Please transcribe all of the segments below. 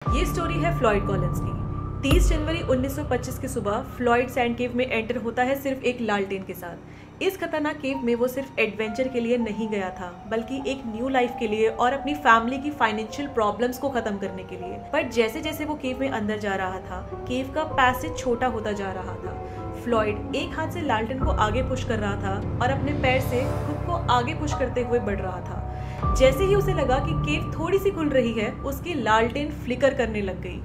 ये स्टोरी है Floyd Collins की। 30 जनवरी 1925 की सुबह फ्लॉयड सैंड केव में एंटर होता है सिर्फ एक लालटेन के साथ। इस खतरनाक केव में वो सिर्फ एडवेंचर के लिए नहीं गया था, बल्कि एक न्यू लाइफ के लिए और अपनी फैमिली की फाइनेंशियल प्रॉब्लम्स को खत्म करने के लिए। पर जैसे जैसे वो केव में अंदर जा रहा था, केव का पैसेज छोटा होता जा रहा था। फ्लॉयड एक हाथ से लालटेन को आगे पुश कर रहा था और अपने पैर से खुद को आगे पुश करते हुए बढ़ रहा था। जैसे ही उसे लगा कि केव थोड़ी सी खुल रही है, उसकी लालटेन फ्लिकर करने लग गई।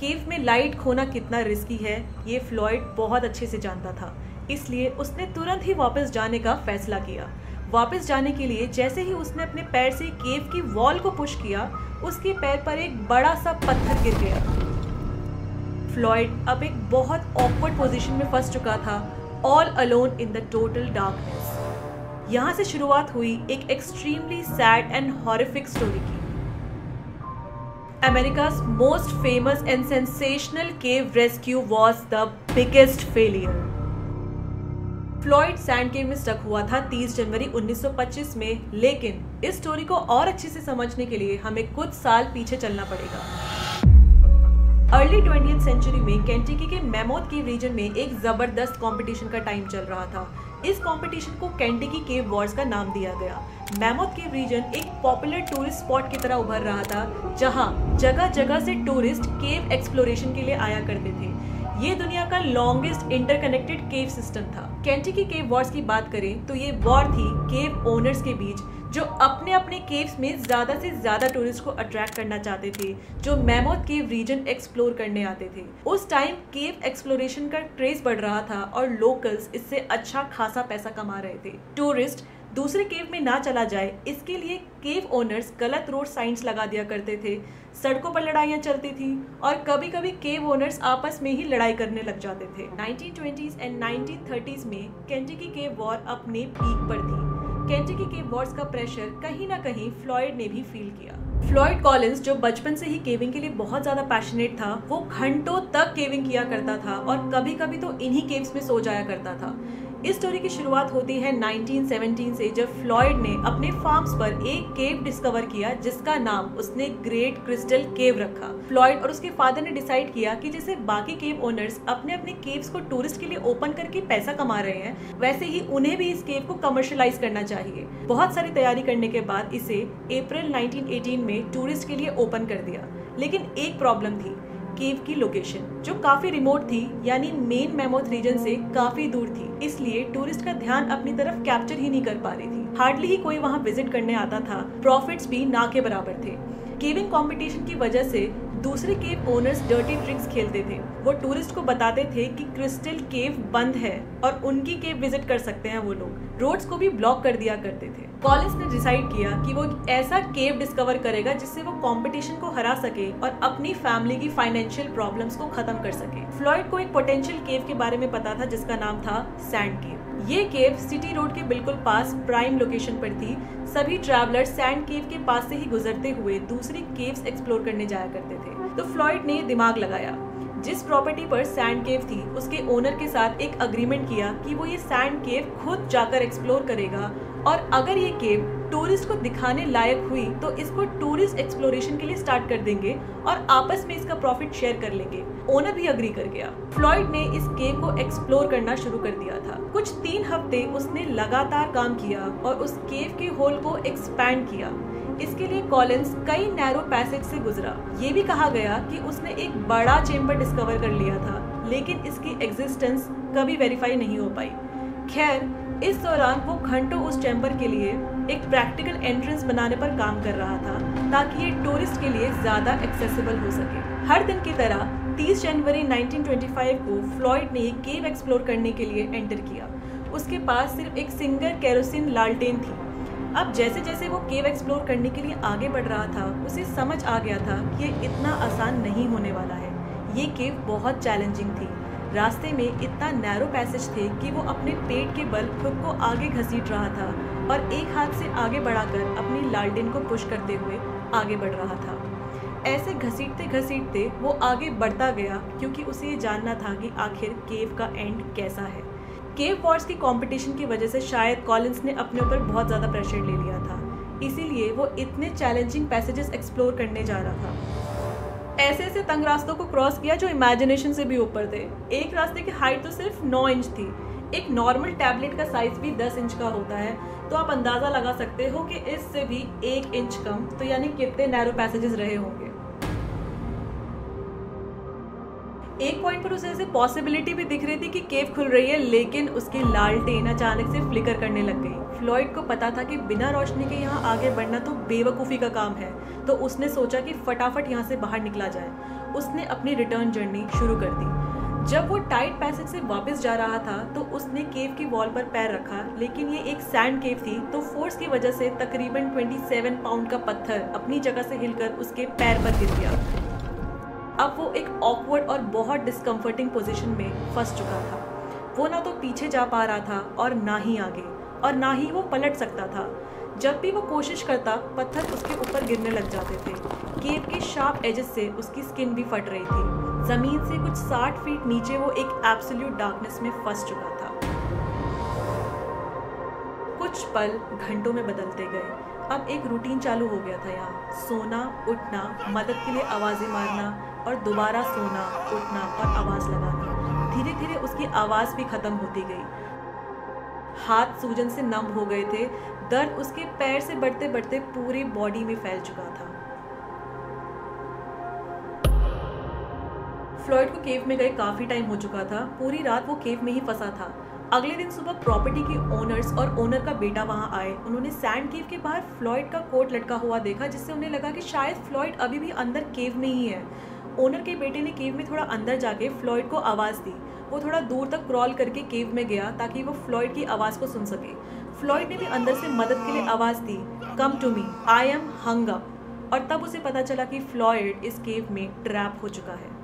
केव में लाइट खोना कितना रिस्की है, ये फ्लॉयड बहुत अच्छे से जानता था। इसलिए उसने तुरंत ही वापस जाने का फैसला किया। वापस जाने के लिए जैसे ही उसने अपने पैर से केव की वॉल को पुश किया, उसके पैर पर एक बड़ा सा पत्थर गिर गया। फ्लॉयड अब एक बहुत ऑकवर्ड पोजीशन में फंस चुका था, all alone in the total darkness. यहाँ से शुरुआत हुई एक extremely sad and horrific story की। America's most famous and sensational cave rescue was the biggest failure. Floyd sand cave में स्टक हुआ था 30 जनवरी 1925 में, लेकिन इस स्टोरी को और अच्छे से समझने के लिए हमें कुछ साल पीछे चलना पड़ेगा। अर्ली 20th सेंचुरी में केंटकी के मैमोथ केव रीजन में एक जबरदस्त कंपटीशन का टाइम चल रहा था। इस कंपटीशन को केंटकी केव वॉर्स का नाम दिया गया। मैमोथ केव रीजन एक पॉपुलर टूरिस्ट स्पॉट की तरह उभर रहा था, जहां जगह जगह से टूरिस्ट केव एक्सप्लोरेशन के लिए आया करते थे। ये दुनिया का लॉन्गेस्ट इंटरकनेक्टेड केव सिस्टम था। केंटकी केव वॉर्स की बात करें तो ये वॉर थी केव ओनर्स के बीच, जो अपने अपने केव्स में ज्यादा से ज्यादा टूरिस्ट को अट्रैक्ट करना चाहते थे, जो मैमोथ केव रीजन एक्सप्लोर करने आते थे। उस टाइम केव एक्सप्लोरेशन का क्रेज बढ़ रहा था और लोकल्स इससे अच्छा खासा पैसा कमा रहे थे। टूरिस्ट दूसरे केव में ना चला जाए, इसके लिए केव ओनर्स गलत रोड साइंस लगा दिया करते थे। सड़कों पर लड़ाइयाँ चलती थी और कभी कभी केव ओनर्स आपस में ही लड़ाई करने लग जाते थे। 1920s एंड 1930s में केंटकी केव वॉर अपने पीक पर थी। केंटकी केव वॉर्स का प्रेशर कहीं ना कहीं फ्लॉयड ने भी फील किया। फ्लॉयड कॉलिंस, जो बचपन से ही केविंग के लिए बहुत ज्यादा पैशनेट था, वो घंटों तक केविंग किया करता था और कभी कभी तो इन्हीं केव्स में सो जाया करता था। इस स्टोरी की शुरुआत होती है 1917 से, जब फ्लॉयड ने अपने फार्म्स पर एक केव डिस्कवर किया जिसका नाम उसने ग्रेट क्रिस्टल केव रखा। फ्लॉयड और उसके फादर ने डिसाइड किया कि जैसे बाकी केव ओनर्स अपने अपने केव्स को टूरिस्ट के लिए ओपन करके पैसा कमा रहे हैं, वैसे ही उन्हें भी इस केव को कमर्शियलाइज करना चाहिए। बहुत सारी तैयारी करने के बाद इसे अप्रैल 1918 में टूरिस्ट के लिए ओपन कर दिया। लेकिन एक प्रॉब्लम थी, केव की लोकेशन, जो काफी रिमोट थी, यानी मेन मैमोथ रीजन से काफी दूर थी। इसलिए टूरिस्ट का ध्यान अपनी तरफ कैप्चर ही नहीं कर पा रही थी। हार्डली ही कोई वहां विजिट करने आता था। प्रॉफिट्स भी ना के बराबर थे। केविंग कंपटीशन की वजह से दूसरे केव ओनर्स डर्टी ट्रिक्स खेलते थे। वो टूरिस्ट को बताते थे कि क्रिस्टल केव बंद है और उनकी केव विजिट कर सकते हैं वो लोग। रोड्स को भी ब्लॉक कर दिया करते थे। कॉलिंस ने डिसाइड किया कि वो ऐसा केव डिस्कवर करेगा जिससे वो कंपटीशन को हरा सके और अपनी फैमिली की फाइनेंशियल प्रॉब्लम्स को खत्म कर सके। फ्लॉयड को एक पोटेंशियल केव के बारे में पता था जिसका नाम था सैंड केव। ये केव सिटी रोड के बिल्कुल पास प्राइम लोकेशन पर थी। सभी ट्रैवलर्स सैंड केव के पास से ही गुजरते हुए दूसरी केव्स एक्सप्लोर करने जाया करते थे। तो फ्लॉयड ने दिमाग लगाया, जिस प्रॉपर्टी पर सैंड केव थी उसके ओनर के साथ एक अग्रीमेंट किया कि वो ये सैंड केव खुद जाकर एक्सप्लोर करेगा और अगर ये केव टूरिस्ट को दिखाने लायक हुई तो इसको टूरिस्ट एक्सप्लोरेशन के लिए स्टार्ट कर देंगे और आपस में इसका प्रॉफिट शेयर कर लेंगे। ओनर भी अग्री कर गया। फ्लॉयड ने इस केव को एक्सप्लोर करना शुरू कर दिया था। कुछ 3 हफ्ते उसने लगातार काम किया और उस केव के होल को एक्सपैंड किया। इसके लिए कॉलिंस कई नैरो पैसेज से गुजरा। ये भी कहा गया कि उसने एक बड़ा चेम्बर डिस्कवर कर लिया था, लेकिन इसकी एग्जिस्टेंस कभी वेरीफाई नहीं हो पाई। खैर, इस दौरान वो घंटों उस चैम्बर के लिए एक प्रैक्टिकल एंट्रेंस बनाने पर काम कर रहा था, ताकि ये टूरिस्ट के लिए ज्यादा एक्सेसिबल हो सके। हर दिन की तरह 30 जनवरी 1925 को फ्लॉयड ने केव एक्सप्लोर करने के लिए एंटर किया। उसके पास सिर्फ एक सिंगल केरोसिन लालटेन थी। अब जैसे जैसे वो केव एक्सप्लोर करने के लिए आगे बढ़ रहा था, उसे समझ आ गया था कि ये इतना आसान नहीं होने वाला है। ये केव बहुत चैलेंजिंग थी। रास्ते में इतना नैरो पैसेज थे कि वो अपने पेट के बल खुद को आगे घसीट रहा था और एक हाथ से आगे बढ़ाकर अपनी लालटेन को पुश करते हुए आगे बढ़ रहा था। ऐसे घसीटते घसीटते वो आगे बढ़ता गया, क्योंकि उसे ये जानना था कि आखिर केव का एंड कैसा है। केव वॉर्स की कंपटीशन की वजह से शायद कॉलिंस ने अपने ऊपर बहुत ज़्यादा प्रेशर ले लिया था। इसीलिए वो इतने चैलेंजिंग पैसेजेस एक्सप्लोर करने जा रहा था। ऐसे ऐसे तंग रास्तों को क्रॉस किया जो इमेजिनेशन से भी ऊपर थे। एक रास्ते की हाइट तो सिर्फ 9 इंच थी। एक नॉर्मल टैबलेट का साइज भी 10 इंच का होता है, तो आप अंदाजा लगा सकते हो कि इससे भी 1 इंच कम, तो यानी कितने नैरो पैसेजेस रहे होंगे। एक पॉइंट पर उसे ऐसे पॉसिबिलिटी भी दिख रही थी कि केव खुल रही है, लेकिन उसकी लालटेन अचानक से फ्लिकर करने लग गई। फ्लॉयड को पता था कि बिना रोशनी के यहाँ आगे बढ़ना तो बेवकूफ़ी का काम है, तो उसने सोचा कि फटाफट यहाँ से बाहर निकला जाए। उसने अपनी रिटर्न जर्नी शुरू कर दी। जब वो टाइट पैसेज से वापस जा रहा था तो उसने केव की वॉल पर पैर रखा, लेकिन ये एक सैंड केव थी, तो फोर्स की वजह से तकरीबन 27 पाउंड का पत्थर अपनी जगह से हिलकर उसके पैर पर गिर गया। अब वो एक ऑकवर्ड और बहुत डिस्कम्फर्टिंग पोजीशन में फंस चुका था। वो ना तो पीछे जा पा रहा था और ना ही आगे, और ना ही वो पलट सकता था। जब भी वो कोशिश करता, पत्थर उसके ऊपर गिरने लग जाते थे। केव के शार्प एजेस से उसकी स्किन भी फट रही थी। जमीन से कुछ 60 फीट नीचे वो एक एब्सोल्यूट डार्कनेस में फंस चुका था। कुछ पल घंटों में बदलते गए। अब एक रूटीन चालू हो गया था यहाँ। सोना, उठना, मदद के लिए आवाजें मारना और दोबारा सोना, उठना और आवाज लगाना। धीरे धीरे उसकी आवाज भी खत्म होती गई। हाथ सूजन से नम हो गए थे। दर्द उसके पैर से बढ़ते बढ़ते पूरी बॉडी में फैल चुका था। फ्लॉयड को केव में गए काफी टाइम हो चुका था। पूरी रात वो केव में ही फंसा था। अगले दिन सुबह प्रॉपर्टी के ओनर्स और ओनर का बेटा वहां आए। उन्होंने सैंड केव के बाहर फ्लॉयड का कोट लटका हुआ देखा, जिससे उन्हें लगा कि शायद फ्लॉयड अभी भी अंदर केव में ही है। ओनर के बेटे ने केव में थोड़ा अंदर जाके फ्लॉयड को आवाज़ दी। वो थोड़ा दूर तक क्रॉल करके केव में गया ताकि वो फ्लॉयड की आवाज़ को सुन सके। फ्लॉयड ने भी अंदर से मदद के लिए आवाज़ दी, come to me, I am hung up. और तब उसे पता चला कि फ्लॉयड इस केव में ट्रैप हो चुका है।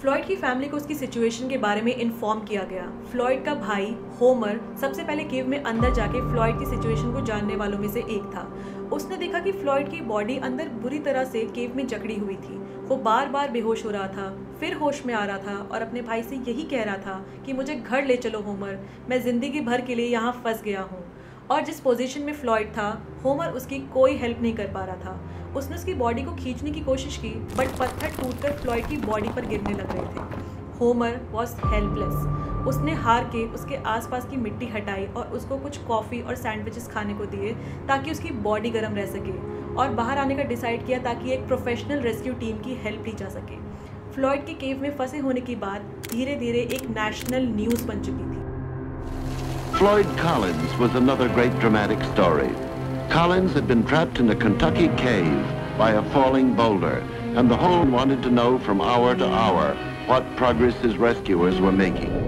फ्लॉयड की फैमिली को उसकी सिचुएशन के बारे में इन्फॉर्म किया गया। फ्लॉयड का भाई होमर सबसे पहले केव में अंदर जाके फ्लॉयड की सिचुएशन को जानने वालों में से एक था। उसने देखा कि फ्लॉयड की बॉडी अंदर बुरी तरह से केव में जकड़ी हुई थी। वो बार बार बेहोश हो रहा था, फिर होश में आ रहा था और अपने भाई से यही कह रहा था कि मुझे घर ले चलो होमर, मैं जिंदगी भर के लिए यहाँ फंस गया हूँ। और जिस पोजीशन में फ्लॉयड था, होमर उसकी कोई हेल्प नहीं कर पा रहा था। उसने उसकी बॉडी को खींचने की कोशिश की, बट पत्थर टूटकर फ्लॉयड की बॉडी पर गिरने लग रहे थे। Homer was helpless. उसने हार के उसके आसपास की मिट्टी हटाई और उसको कुछ कॉफ़ी और सैंडविचेस खाने को दिए ताकि उसकी बॉडी गर्म रह सके, और बाहर आने का डिसाइड किया ताकि एक प्रोफेशनल रेस्क्यू टीम की हेल्प ली जा सके। फ्लॉयड के केव में फंसे होने की बात धीरे धीरे एक नेशनल न्यूज़ बन चुकी थी। Floyd Collins was another great dramatic story. Collins had been trapped in a Kentucky cave by a falling boulder, and the whole wanted to know from hour to hour what progress his rescuers were making.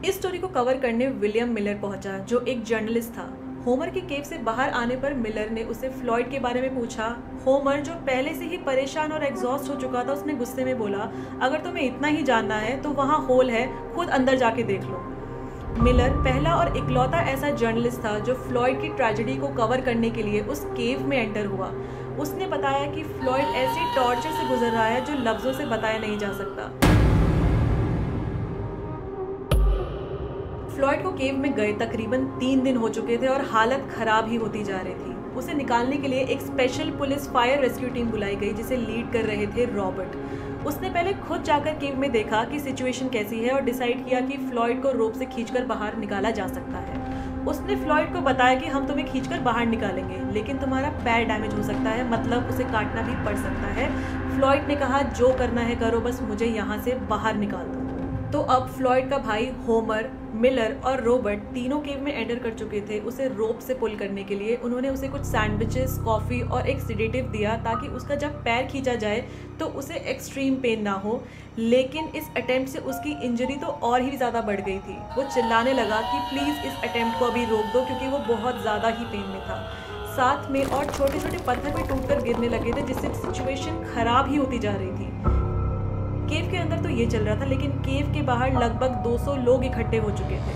इस story को cover करने William Miller पहुंचा, जो एक journalist था। Homer के केव से बाहर आने पर मिलर ने उसे फ्लॉयड के बारे में पूछा। होमर, जो पहले से ही परेशान और एग्जॉस्ट हो चुका था, उसने गुस्से में बोला, अगर तुम्हें इतना ही जानना है तो वहाँ होल है, खुद अंदर जाके देख लो। मिलर पहला और इकलौता ऐसा जर्नलिस्ट था जो फ्लॉयड की ट्रेजेडी को कवर करने के लिए उस केव में एंटर हुआ। उसने बताया कि फ्लॉयड ऐसे टॉर्चर से गुजर रहा है जो लफ्जों से बताया नहीं जा सकता। फ्लॉयड को केव में गए तकरीबन 3 दिन हो चुके थे और हालत खराब ही होती जा रही थी। उसे निकालने के लिए एक special police fire rescue team बुलाई गई, जिसे लीड कर रहे थे रॉबर्ट। उसने पहले खुद जाकर केव में देखा कि सिचुएशन कैसी है और डिसाइड किया कि फ्लॉयड को रोप से खींचकर बाहर निकाला जा सकता है। उसने फ्लॉयड को बताया कि हम तुम्हें खींचकर बाहर निकालेंगे, लेकिन तुम्हारा पैर डैमेज हो सकता है, मतलब उसे काटना भी पड़ सकता है। फ्लॉयड ने कहा, जो करना है करो, बस मुझे यहाँ से बाहर निकाल दो। तो अब फ्लॉयड का भाई होमर, मिलर और रॉबर्ट तीनों केव में एंटर कर चुके थे उसे रोप से पुल करने के लिए। उन्होंने उसे कुछ सैंडविचेस, कॉफ़ी और एक सेडेटिव दिया ताकि उसका जब पैर खींचा जाए तो उसे एक्सट्रीम पेन ना हो। लेकिन इस अटेम्प्ट से उसकी इंजरी तो और ही ज़्यादा बढ़ गई थी। वो चिल्लाने लगा कि प्लीज़ इस अटेम्प्ट को अभी रोक दो, क्योंकि वो बहुत ज़्यादा ही पेन में था। साथ में और छोटे छोटे पत्थर भी टूट कर गिरने लगे थे, जिससे सिचुएशन खराब ही होती जा रही थी। केव के अंदर तो ये चल रहा था, लेकिन केव के बाहर लगभग 200 लोग इकट्ठे हो चुके थे।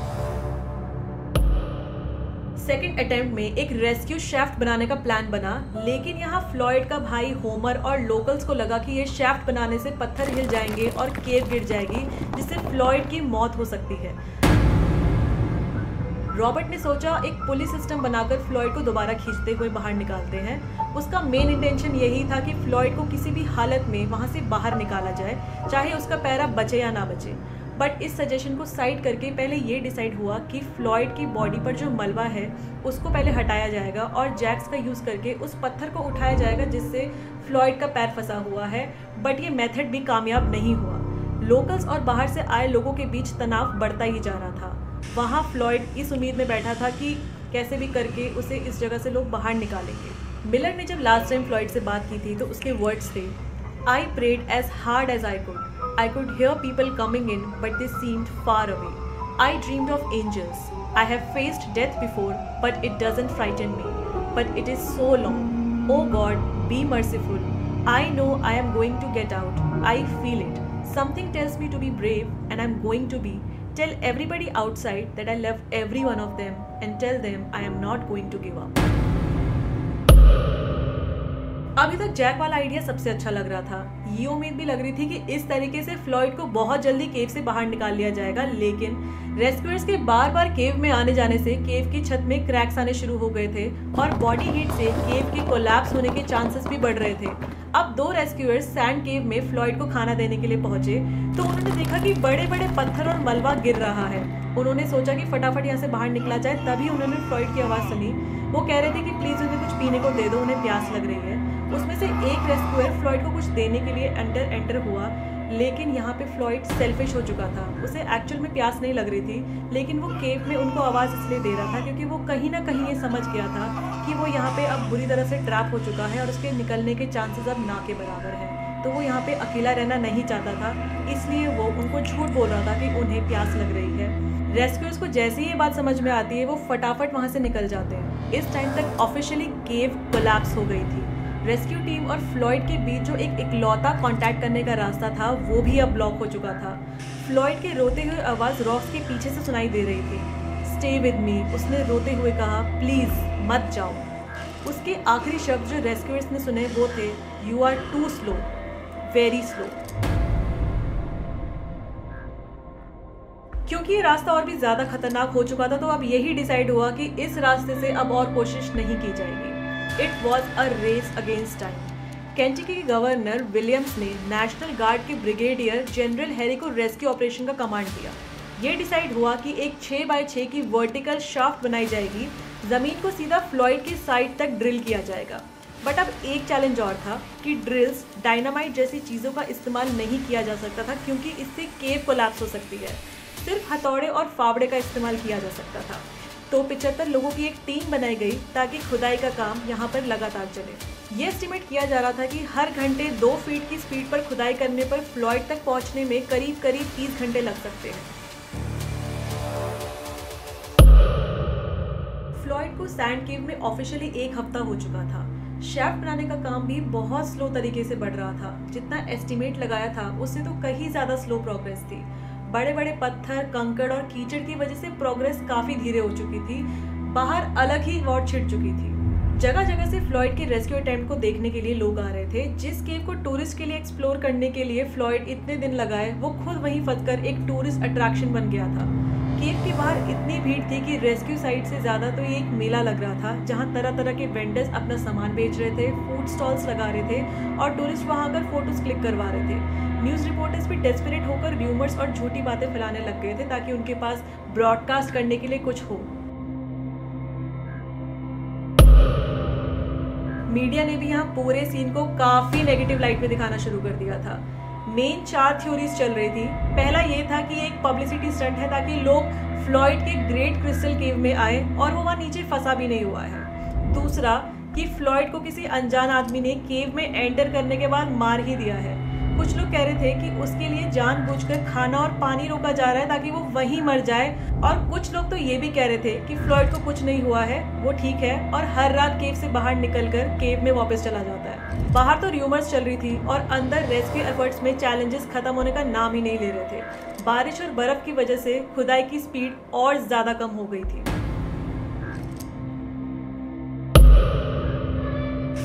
सेकंड अटेम्प्ट में एक रेस्क्यू शैफ्ट बनाने का प्लान बना, लेकिन यहाँ फ्लॉयड का भाई होमर और लोकल्स को लगा कि ये शैफ्ट बनाने से पत्थर हिल जाएंगे और केव गिर जाएगी, जिससे फ्लॉयड की मौत हो सकती है। रॉबर्ट ने सोचा एक पुलिस सिस्टम बनाकर फ्लॉयड को दोबारा खींचते हुए बाहर निकालते हैं। उसका मेन इंटेंशन यही था कि फ्लॉयड को किसी भी हालत में वहां से बाहर निकाला जाए, चाहे उसका पैरा बचे या ना बचे। बट इस सजेशन को साइड करके पहले ये डिसाइड हुआ कि फ्लॉयड की बॉडी पर जो मलबा है उसको पहले हटाया जाएगा और जैक्स का यूज़ करके उस पत्थर को उठाया जाएगा जिससे फ्लॉयड का पैर फंसा हुआ है। बट ये मेथड भी कामयाब नहीं हुआ। लोकल्स और बाहर से आए लोगों के बीच तनाव बढ़ता ही जा रहा था। वहाँ फ्लॉयड इस उम्मीद में बैठा था कि कैसे भी करके उसे इस जगह से लोग बाहर निकालेंगे। मिलर ने जब लास्ट टाइम फ्लॉयड से बात की थी तो उसके वर्ड्स थे, I prayed as hard as I could. I could hear people coming in, but they seemed far away. I dreamed of angels. I have faced death before, but it doesn't frighten me. But it is so long. Oh God, be merciful. I know I am going to get out. I feel it. Something tells me to be brave, and I'm going to be. Tell everybody outside that I love every one of them, and tell them I am not going to give up. अभी तक Jack वाला idea सबसे अच्छा लग रहा था। ये उम्मीद भी लग रही थी कि इस तरीके से फ्लॉयड को बहुत जल्दी केव से बाहर निकाल लिया जाएगा, लेकिन रेस्क्यूअर्स के बार बार केव में आने जाने से केव की छत में क्रैक्स आने शुरू हो गए थे और बॉडी हीट से केव के कोलैप्स होने के चांसेस भी बढ़ रहे थे। अब 2 रेस्क्यूअर्स सैंड केव में फ्लॉयड को खाना देने के लिए पहुंचे तो उन्होंने देखा कि बड़े बड़े पत्थर और मलबा गिर रहा है। उन्होंने सोचा कि फटाफट यहाँ से बाहर निकला जाए, तभी उन्होंने फ्लॉयड की आवाज़ सुनी। वो कह रहे थे कि प्लीज़ उन्हें कुछ पीने को दे दो, उन्हें प्यास लग रही है। उसमें से एक रेस्क्यूअर फ्लॉयड को कुछ देने के लिए एंटर हुआ, लेकिन यहाँ पे फ्लॉयड सेल्फिश हो चुका था। उसे एक्चुअल में प्यास नहीं लग रही थी, लेकिन वो केव में उनको आवाज़ इसलिए दे रहा था क्योंकि वो कहीं ना कहीं ये समझ गया था कि वो यहाँ पे अब बुरी तरह से ट्रैप हो चुका है और उसके निकलने के चांसेस अब ना के बराबर हैं। तो वो यहाँ पे अकेला रहना नहीं चाहता था, इसलिए वो उनको झूठ बोल रहा था कि उन्हें प्यास लग रही है। रेस्क्यूअर्स को जैसे ही ये बात समझ में आती है वो फटाफट वहाँ से निकल जाते हैं। इस टाइम तक ऑफिशियली केव कोलैप्स हो गई थी। रेस्क्यू टीम और फ्लॉयड के बीच जो एक इकलौता कांटेक्ट करने का रास्ता था वो भी अब ब्लॉक हो चुका था। फ्लॉयड के रोते हुए आवाज़ रॉक्स के पीछे से सुनाई दे रही थी। स्टे विद मी, उसने रोते हुए कहा, प्लीज़ मत जाओ। उसके आखिरी शब्द जो रेस्क्यूअर्स ने सुने वो थे, you are too slow, very slow. क्योंकि ये रास्ता और भी ज़्यादा खतरनाक हो चुका था तो अब यही डिसाइड हुआ कि इस रास्ते से अब और कोशिश नहीं की जाएगी। It was a race against time. Kentucky के गवर्नर विलियम्स ने नेशनल गार्ड के ब्रिगेडियर जनरल हैरी को रेस्क्यू ऑपरेशन का कमांड दिया। ये डिसाइड हुआ कि एक 6x6 की वर्टिकल शाफ्ट बनाई जाएगी, ज़मीन को सीधा फ्लॉयड की साइड तक ड्रिल किया जाएगा। बट अब एक चैलेंज और था कि ड्रिल्स डायनामाइट जैसी चीज़ों का इस्तेमाल नहीं किया जा सकता था क्योंकि इससे केव कोलैप्स हो सकती है। सिर्फ हथौड़े और फावड़े का इस्तेमाल किया जा सकता था। तो 75 लोगों की एक टीम बनाई गई ताकि खुदाई का काम यहाँ पर लगातार चले। ये एस्टिमेट किया जा रहा था कि हर घंटे 2 फीट की स्पीड पर खुदाई करने पर फ्लॉयड तक पहुँचने में करीब 30 घंटे लग सकते हैं। फ्लॉयड को सैंड केव में ऑफिशियली 1 हफ्ता हो चुका था। शैफ्ट बनाने का काम भी बहुत स्लो तरीके से बढ़ रहा था। जितना एस्टिमेट लगाया था उससे तो कहीं ज़्यादा स्लो प्रोग्रेस थी। बड़े बड़े पत्थर, कंकड़ और कीचड़ की वजह से प्रोग्रेस काफ़ी धीरे हो चुकी थी। बाहर अलग ही वॉट छिड़ चुकी थी। जगह जगह से फ्लॉयड के रेस्क्यू अटेम्प्ट को देखने के लिए लोग आ रहे थे। जिस केव को टूरिस्ट के लिए एक्सप्लोर करने के लिए फ्लॉयड इतने दिन लगाए वो खुद वहीं फंसकर एक टूरिस्ट अट्रैक्शन बन गया था। केव के बाहर इतनी भीड़ थी कि रेस्क्यू साइट से ज़्यादा तो ये एक मेला लग रहा था जहाँ तरह तरह के वेंडर्स अपना सामान बेच रहे थे, फूड स्टॉल्स लगा रहे थे और टूरिस्ट वहाँ आकर फोटोज क्लिक करवा रहे थे। न्यूज़ रिपोर्टर्स भी डेस्परेट होकर र्यूमर्स और झूठी बातें फैलाने लग गए थे ताकि उनके पास ब्रॉडकास्ट करने के लिए कुछ हो। मीडिया ने भी यहाँ पूरे सीन को काफ़ी नेगेटिव लाइट में दिखाना शुरू कर दिया था। मेन 4 थ्योरीज चल रही थी। पहला ये था कि एक पब्लिसिटी स्टंट है ताकि लोग फ्लॉयड के ग्रेट क्रिस्टल केव में आए और वो वहाँ नीचे फंसा भी नहीं हुआ है। दूसरा कि फ्लॉयड को किसी अनजान आदमी ने केव में एंटर करने के बाद मार ही दिया है। कुछ लोग कह रहे थे कि उसके लिए जानबूझकर खाना और पानी रोका जा रहा है ताकि वो वहीं मर जाए, और कुछ लोग तो ये भी कह रहे थे कि फ्लॉयड को कुछ नहीं हुआ है, वो ठीक है और हर रात केव से बाहर निकलकर केव में वापस चला जाता है। बाहर तो र्यूमर्स चल रही थी और अंदर रेस्क्यू एफर्ट्स में चैलेंजेस खत्म होने का नाम ही नहीं ले रहे थे। बारिश और बर्फ की वजह से खुदाई की स्पीड और ज्यादा कम हो गई थी।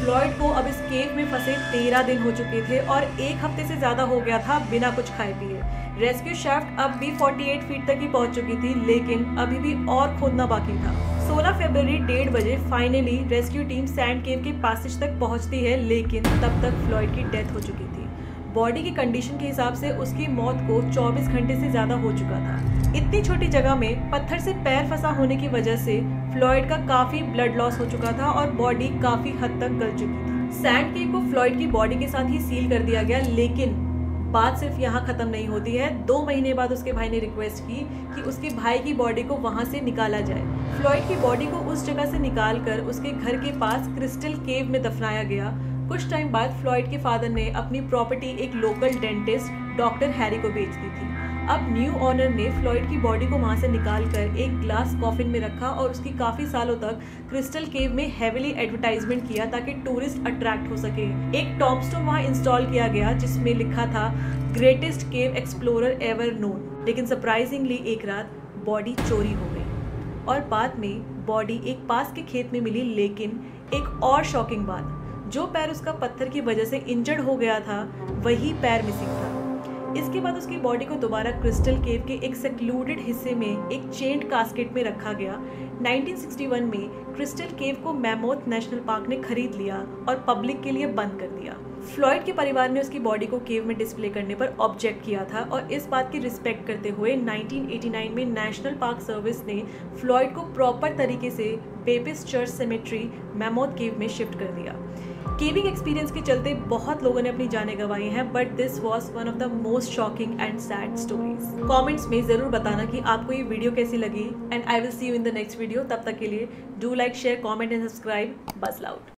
फ्लॉयड को अब इस केव में फंसे 13 दिन हो चुके थे और 1 हफ्ते से ज्यादा हो गया था बिना कुछ खाए पिए। रेस्क्यू शाफ्ट अब भी 48 फीट तक ही पहुंच चुकी थी, लेकिन अभी भी और खोदना बाकी था। 16 फरवरी 1:30 बजे फाइनली रेस्क्यू टीम सैंड केव के पैसेज तक पहुंचती है, लेकिन तब तक फ्लॉयड की डेथ हो चुकी थी। बॉडी की कंडीशन के हिसाब से उसकी मौत को 24 घंटे से ज्यादा हो चुका था। इतनी छोटी जगह में पत्थर से पैर फंसा होने की वजह से फ्लॉयड का काफी ब्लड लॉस हो चुका था और बॉडी काफी हद तक गल चुकी थी। सैंड केव को फ्लॉयड की बॉडी के साथ ही सील कर दिया गया, लेकिन बात सिर्फ यहाँ खत्म नहीं होती है। 2 महीने बाद उसके भाई ने रिक्वेस्ट की कि उसके भाई की बॉडी को वहां से निकाला जाए। फ्लॉयड की बॉडी को उस जगह से निकालकर उसके घर के पास क्रिस्टल केव में दफनाया गया। कुछ टाइम बाद फ्लॉयड के फादर ने अपनी प्रॉपर्टी एक लोकल डेंटिस्ट डॉक्टर हैरी को बेच दी थी। अब न्यू ऑनर ने फ्लॉयड की बॉडी को वहां से निकालकर एक ग्लास कॉफिन में रखा और उसकी काफी सालों तक क्रिस्टल केव में हेवीली एडवर्टाइजमेंट किया ताकि टूरिस्ट अट्रैक्ट हो सके। एक टॉम्बस्टोन वहां इंस्टॉल किया गया जिसमें लिखा था ग्रेटेस्ट केव एक्सप्लोरर एवर नोन। लेकिन सरप्राइजिंगली एक रात बॉडी चोरी हो गई और बाद में बॉडी एक पास के खेत में मिली। लेकिन एक और शॉकिंग बात, जो पैर उसका पत्थर की वजह से इंजर्ड हो गया था वही पैर मिसिंग था। इसके बाद उसकी बॉडी को दोबारा क्रिस्टल केव के एक सेक्लूडेड हिस्से में एक चेन्ड कास्केट में रखा गया। 1961 में क्रिस्टल केव को मैमोथ नेशनल पार्क ने खरीद लिया और पब्लिक के लिए बंद कर दिया। फ्लॉयड के परिवार ने उसकी बॉडी को केव में डिस्प्ले करने पर ऑब्जेक्ट किया था और इस बात की रिस्पेक्ट करते हुए 1989 में नेशनल पार्क सर्विस ने फ्लॉयड को प्रॉपर तरीके से बेपिस चर्च सेमेट्री मैमोथ केव में शिफ्ट कर दिया। केविंग एक्सपीरियंस के चलते बहुत लोगों ने अपनी जानें गंवाई हैं, but this was one of the most shocking and sad stories. Comments में जरूर बताना कि आपको ये वीडियो कैसी लगी and I will see you in the next video. तब तक के लिए do like, share, comment and subscribe. Buzz loud.